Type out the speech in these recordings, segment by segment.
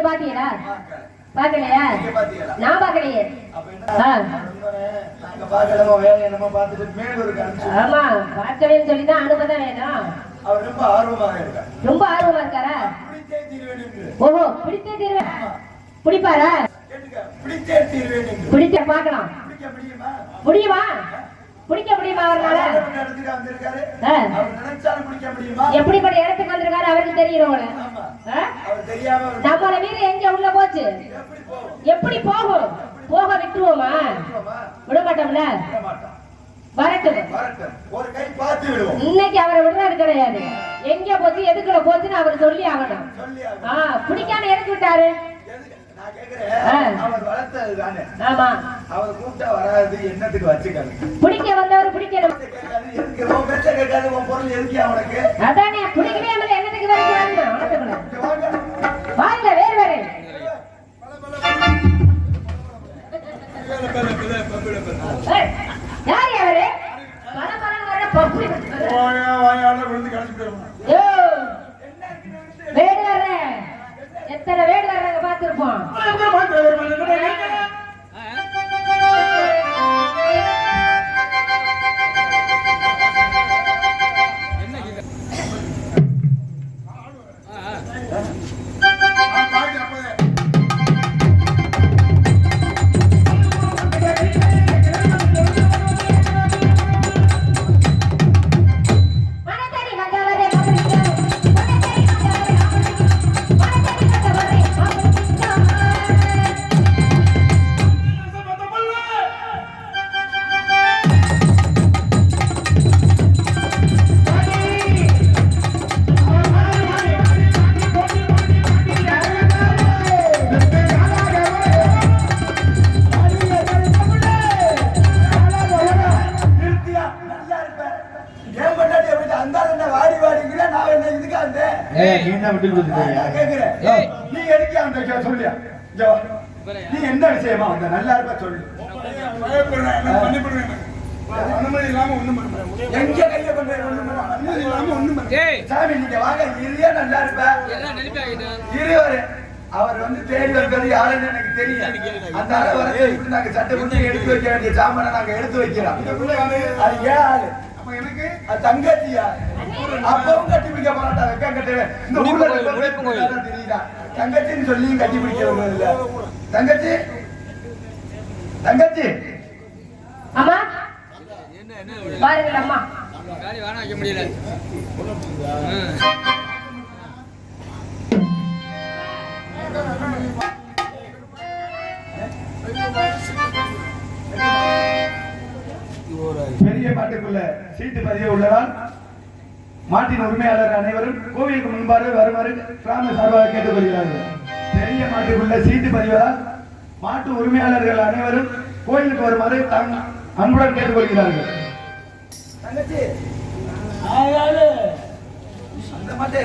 பாத்தீங்களா? பாக்கலையா? நான் பாக்கலையே. ஆமா, பார்க்கவேன்னு சொல்லிதான் அனுப்பதான் வேணும். ரொம்ப ஆர்வமா இருக்காரா? ஓஹோ, பிடித்தே தீர்வேன். பிடிப்பாரா? பிடிச்ச பாக்கலாம். முடியுமா? பிடிக்க முடியுமா அவரால? எப்படிப்பட்ட இடத்துக்கு வந்திருக்காரு அவருக்கு தெரியும். நம்மள வீடு எங்க உள்ள போச்சு? எப்படி போகும்? போக விட்டுருவோமா? விட மாட்டோம்ல. வரட்டும், இன்னைக்கு அவரை விடுறது கிடையாது. எங்க போச்சு எதுக்குள்ள போச்சுன்னு அவர் சொல்லி ஆகணும். பிடிக்காம எதுக்கு விட்டாரு? பிடிக்க வந்தவர் பிடிக்கணும். அதானே பிடிக்கவே என்னத்துக்கு வாங்க வேறு வேறு. யார் அவரு? வேடு வர்ற எத்தனை வேடு வர்றாங்க பார்த்திருப்போம். நீ என்ன விஷயமா வந்த? நல்லா இருப்ப சொல்லு. சாமி நீங்க வாங்க, இறுதியா நல்லா இருப்ப. இருவரு அவர் வந்து தேடி வருகிறது யாருன்னு எனக்கு தெரியும். அந்த அளவு நாங்க சட்டை புத்தி எடுத்து வைக்க வேண்டிய சாமான நாங்க எடுத்து வைக்கிறோம். அது ஏன் ஆளு எனக்கு தங்கச்சியா? அப்பவும் கட்டி பிடிக்க மாட்டா. வெக்கம் கட்டுவேன். இந்த ஊர்ல தெரியுதா? தங்கச்சின்னு சொல்லி கட்டி பிடிக்கிறவங்க இல்ல. தங்கச்சி தங்கச்சி அம்மா பாருங்க அம்மா காரி வாணா வைக்க முடியல. பெரிய மாட்டுக்குள்ள சீட்டு பதிய உள்ளதால் மாட்டின் உரிமையாளர் அனைவரும் கோவிலுக்கு முன்பாக வருமாறு கிராம சார்பாக கேட்டுக்கொள்கிறார்கள். பெரிய மாட்டுக்குள்ள சீட்டு பதிவதால் மாட்டு உரிமையாளர்கள் அனைவரும் கோயிலுக்கு வருமாறு அன்புடன் கேட்டுக்கொள்கிறார்கள். அந்த மாட்டை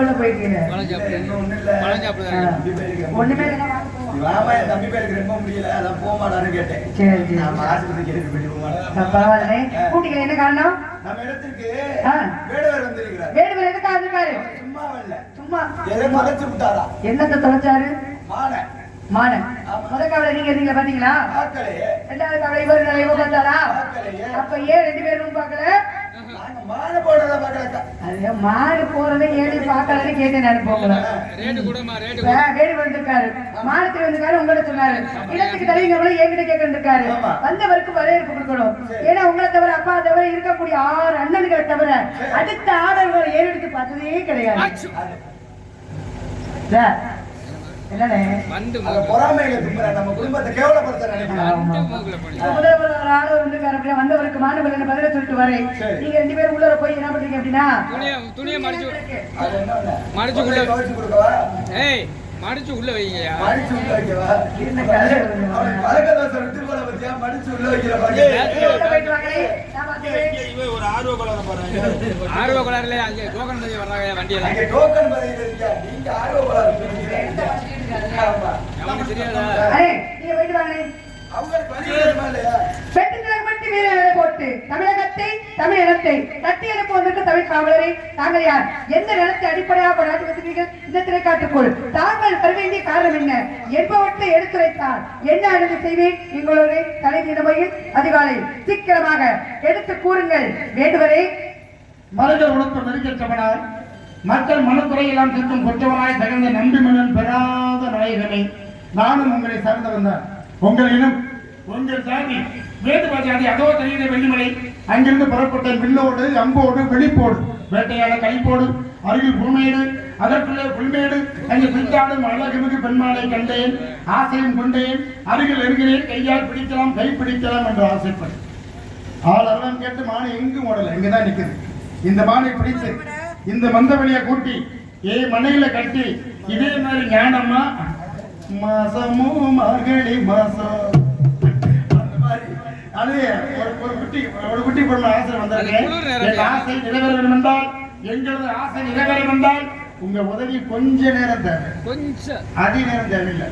உள்ள போயிருக்கீங்க ஒண்ணும் இல்ல. தம்பி பேருக்கு ஒண்ணுமே இல்லைன்னா வாமா, என் தம்பி பேருக்கு ரொம்ப முடியல, அதான் போக மாட்டான்னு கேட்டேன். சரி சரி நாம ஆஸ்பத்திரிக்கு எடுத்து போயிட்டு போக மாட்டோம். பரவாயில்ல கூட்டிக்கல என்ன காரணம் நம்ம இடத்திற்கு ஆ. வேடுவர் வந்திருக்கிறார். வேடுவர் எதுக்காக வந்திருக்காரு சும்மா வரல, சும்மா எதை மறைச்சு விட்டாரா? என்னத்தை தொலைச்சாரு மான மானன் முதல் கவலை நீங்க இருந்தீங்க பாத்தீங்களா பார்க்கலையே, ரெண்டாவது கவலை இவர் நிலையோ பார்த்தாரா பார்க்கலையே. அப்ப ஏன் 2 பேரும் பார்க்கல நாங்க மான போடுறத பார்க்கலக்கா. அது மாடு போறதை ஏழு பார்க்கலன்னு கேட்டு நான் போகல வேடு வந்திருக்காரு மானத்தில் வந்திருக்காரு உங்களை சொன்னாரு இடத்துக்கு தலைவங்க என்கிட்ட கேட்க வந்திருக்காரு வந்தவருக்கு வரவேற்பு கொடுக்கணும் ஏன்னா உங்களை தவிர அப்பா தவிர இருக்கக்கூடிய 6 அண்ணன்களை தவிர அடுத்த ஆடர்களை ஏறெடுத்து பார்த்ததே கிடையாது என்னண்ணே பொறாமையில தும்புற நம்ம குடும்பத்தை கேவலப்படுத்த நினைக்கிறேன். முதல்வர் ஆடவர் வந்திருக்காரு அப்படின்னா வந்தவருக்கு மாணவர்கள் பதில சொல்லிட்டு வரேன் நீங்க 2 பேரும் உள்ளர போய் என்ன பண்றீங்க அப்படின்னா துணியை அது என்ன மடிச்சு உள்ள துவைச்சு கொடுக்கவா? ஏய் மடிச்சு உள்ள வைங்கயா மடிச்சு உள்ள வைக்கவா? அவன் பழக்க தோசை விட்டு போல பத்தியா, மடிச்சு உள்ள வைக்கிற பாருங்க. ஒரு ஆர்வ கோளாறு போறாங்க. ஆர்வ கோளாறுல அங்க டோக்கன் பண்ணி வர்றாங்க வண்டியில. அங்க டோக்கன் பதில் இருக்கா? நீங்க ஆர்வ கோளாறு சொல்றீங்க. ஆமா. நமக்கு தெரியாதா? நீங்க போயிட்டு வாங்க அவங்களுக்கு பதில் இல்லையா? பெண்களுக்கு மட்டும் வீரர்களை போட்டு தமிழகத்தை தமிழ் இனத்தை தட்டி எழுப்ப வந்திருக்க தமிழ் காவலரை தாங்கள் யார் எந்த நிலத்தை அடிப்படையாக கொண்டாடி வந்திருக்கீர்கள் இந்த திரைக்காட்டுக்குள் தாங்கள் தர வேண்டிய காரணம் என்ன என்பவற்றை எடுத்துரைத்தால் என்ன அனுமதி செய்வேன் எங்களுடைய தலைமையில் அதிகாலை சீக்கிரமாக எடுத்து கூறுங்கள் வேண்டுவரே மருதர் உணர்த்த நெருக்கற்றவனாய் மக்கள் மனக்குறையெல்லாம் திருத்தும் கொற்றவனாய் தகுந்த நம்பி மன்னன் பெறாத நாயகமே நானும் உங்களை சார்ந்து வந்தார் உங்கள் இனம் உங்கள் ஜாதி வேதுவா ஜாதி அதோ தெரியுத வெள்ளிமலை அங்கிருந்து புறப்பட்ட வில்லோடு அம்போடு வெளிப்போடு வேட்டையாட கைப்போடு அருகில் பூமேடு அதற்குள்ளே புல்மேடு அங்கு பித்தாடும் அழகுமிகு பெண்மாளை கண்டேன் ஆசையும் கொண்டேன் அருகில் இருக்கிறேன் கையால் பிடிக்கலாம் கை பிடிக்கலாம் என்று ஆசைப்பட்டேன் ஆளெல்லாம் கேட்டு மானை எங்கும் ஓடல இங்கதான் நிக்குது இந்த மானை பிடித்து இந்த மந்தவெளியை கூட்டி மனையில கட்டி இதே மாதிரி ஞானமா மாசமும் மகளி மாசம் அந்த மாதிரி அது ஒரு குட்டி பொண்ணு ஆசை வந்திருக்கு ஆசை நிறைவேற வேண்டும் என்றால் எங்களது ஆசை நிறைவேற என்றால் உங்க உதவி கொஞ்ச நேரம் தேவை கொஞ்சம் அதிக நேரம் தேவையில்லை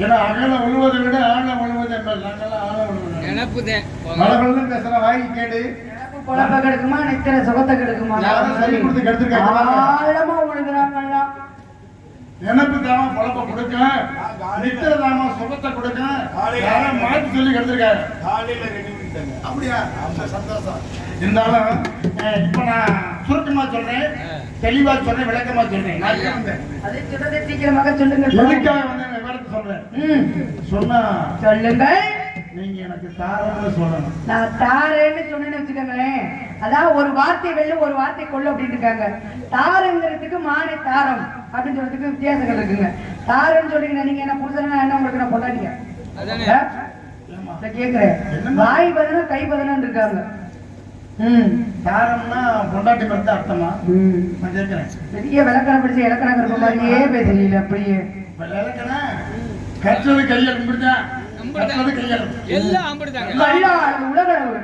ஏன்னா அகல உழுவதை விட ஆழ உழுவது என்பது நாங்கெல்லாம் ஆழ உழுவது நினப்புதேன் மலபலம் பேசுற வாங்கி கேடு குழப்ப கெடுக்குமா நிக்கிற சுகத்தை கெடுக்குமா யாரும் சொல்லி கொடுத்து கெடுத்துருக்காங்க ஆழமா உழுகுறாங்களா நினைப்பு தாமா பொழப்ப கொடுக்க நித்திர தாமா சுகத்தை கொடுக்க யாரும் மாற்றி சொல்லி கெடுத்திருக்காரு காலையில ரெடி பண்ணிட்டாங்க. அப்படியா சந்தோஷம் இருந்தாலும் இப்ப நான் சுருக்கமா சொல்றேன் தெளிவா சொல்றேன் விளக்கமா சொல்றேன் நான் ஏன் வந்தேன் அதை சொல்றதை சீக்கிரமாக சொல்லுங்க எதுக்காக வந்து விவரத்தை சொல்றேன் சொன்னா சொல்லுங்கள் நீங்க எனக்கு தாராளமா சொல்லணும் நான் தாரேன்னு சொன்னேன்னு வச்சுக்கோங்களேன் அதான் ஒரு வார்த்தை வெள்ளு ஒரு வார்த்தை கொள்ளு அப்படின்னு இருக்காங்க தாரங்கிறதுக்கு மானை தாரம் அப்படின்னு சொல்றதுக்கு வித்தியாசங்கள் இருக்குங்க தாரன்னு சொல்றீங்க நீங்க என்ன புரிதலா என்ன உங்களுக்கு நான் பொண்டாட்டிங்க கேக்குறேன் வாய் பதினா கை பதினான்னு இருக்காங்க தாரம்னா பொண்டாட்டி மருந்து அர்த்தமா நான் கேட்கிறேன் பெரிய விளக்கணம் படிச்ச இலக்கணம் இருக்க மாதிரியே பேசுறீங்க அப்படியே இலக்கணம் கற்றது கையில் இப்படிதான் கற்றது கையில் எல்லாம் அம்பிடுதாங்க உலக அளவு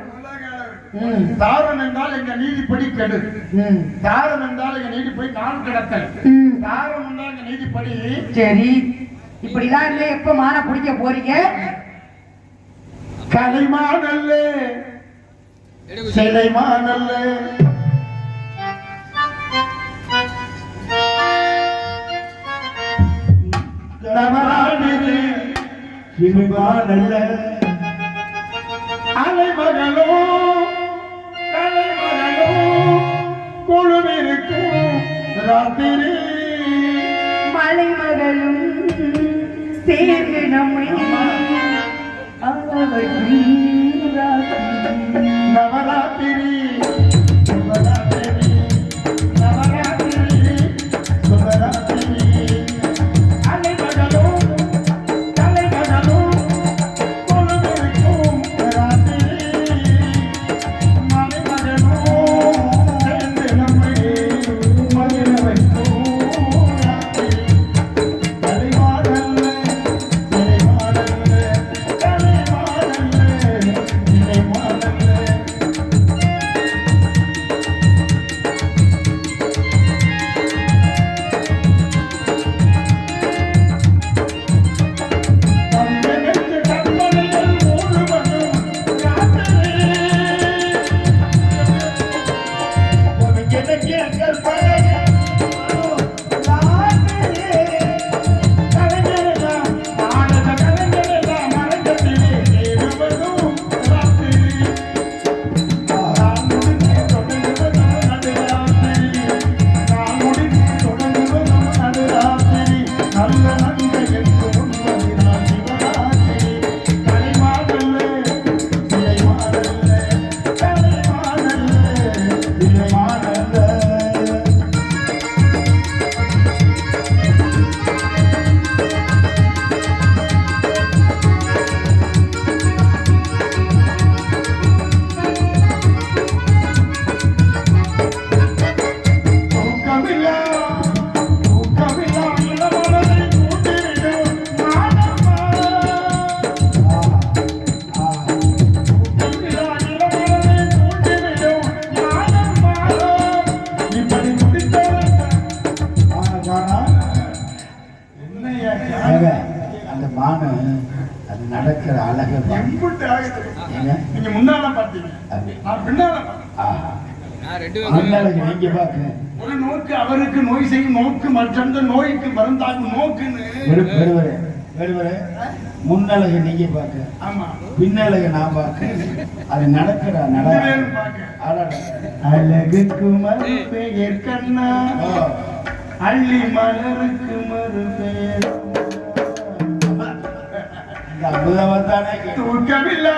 தாரம் என்றால் எங்க நீதிப்படி கெடு தாரம் என்றால் எங்க நீதிப்படி நாள் கிடத்தல் தாரம் என்றால் எங்க நீதிப்படி சரி இப்படிலாம் இல்லை எப்ப மான பிடிக்க போறீங்க கலைமானல்ல சிலைமானல்ல நவராணிரு இனிவானல்ல அலைமகளோ கலைமகளோ குழுவிருக்கும் ராத்திரி மலை மகளும் சேர்ந்து நம்மை நவராத்திரி நவராத்திரி நவராத்திரி சுபராத்திரி அலைமகளோ கலைமகளோ குழுவிருக்கும் ராத்திரி மலைமகளோ சேர்ந்து நம்மை மகிழ வைக்கும் ராத்திரி கலைமாடல்ல சிலைமாடல்ல கலைமாடல்ல சிலைமாடல்ல நடக்கிற அழகை எம்புட்டு ஆகுது. ஏங்க நீங்க முன்னால பார்த்தீங்க, அப்படி நான் பின்னால பார்த்தேன். ஆஹா நான் 2 முன்னால நீங்க பாக்குங்க ஒரு நோக்கு அவருக்கு நோய் செய்யும் நோக்கு மற்றந்த நோய்க்கு மருந்தாகும் நோக்குன்னு. வெறுவரே முன்னழகு நீங்க பாக்க, ஆமா, பின்னழகு நான் பாக்க. அது நடக்கிற ரெண்டு பேரும் பார்க்க. அழகுக்கு மறு பெயர் கண்ணா, அள்ளி மலருக்கு மறு பெயர் அற்புதம் தானே. தூக்கமில்லா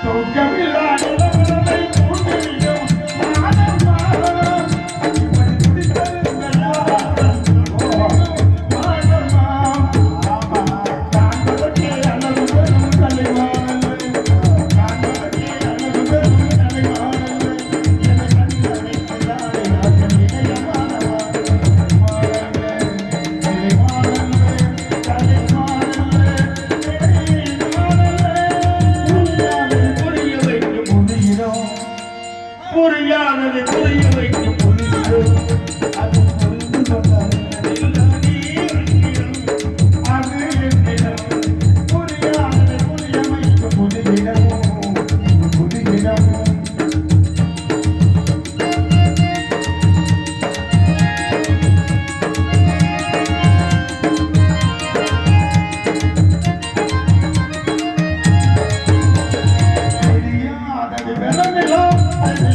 தூக்கமில்லா நிலவுலகை தூண்டிவிடும் மானம்மா. இப்படி துடித்தது மானம்மா. காண்பதற்கே அழகு பெறும் தலைவானல்ல, காண்பதற்கே அழகு பெறும் தலைவானல்ல. என கண்களை கண்டாலே நாட்கள் இணையமானவா. புரியாதது புரிய வைக்கும் புரிகிறோம். அது புரிந்து கொண்டால் அது என்னிடம். புரியாதது புரிய வைக்கும் புரிகிறோம். தெரியாதது வெள்ளமிலோ, அது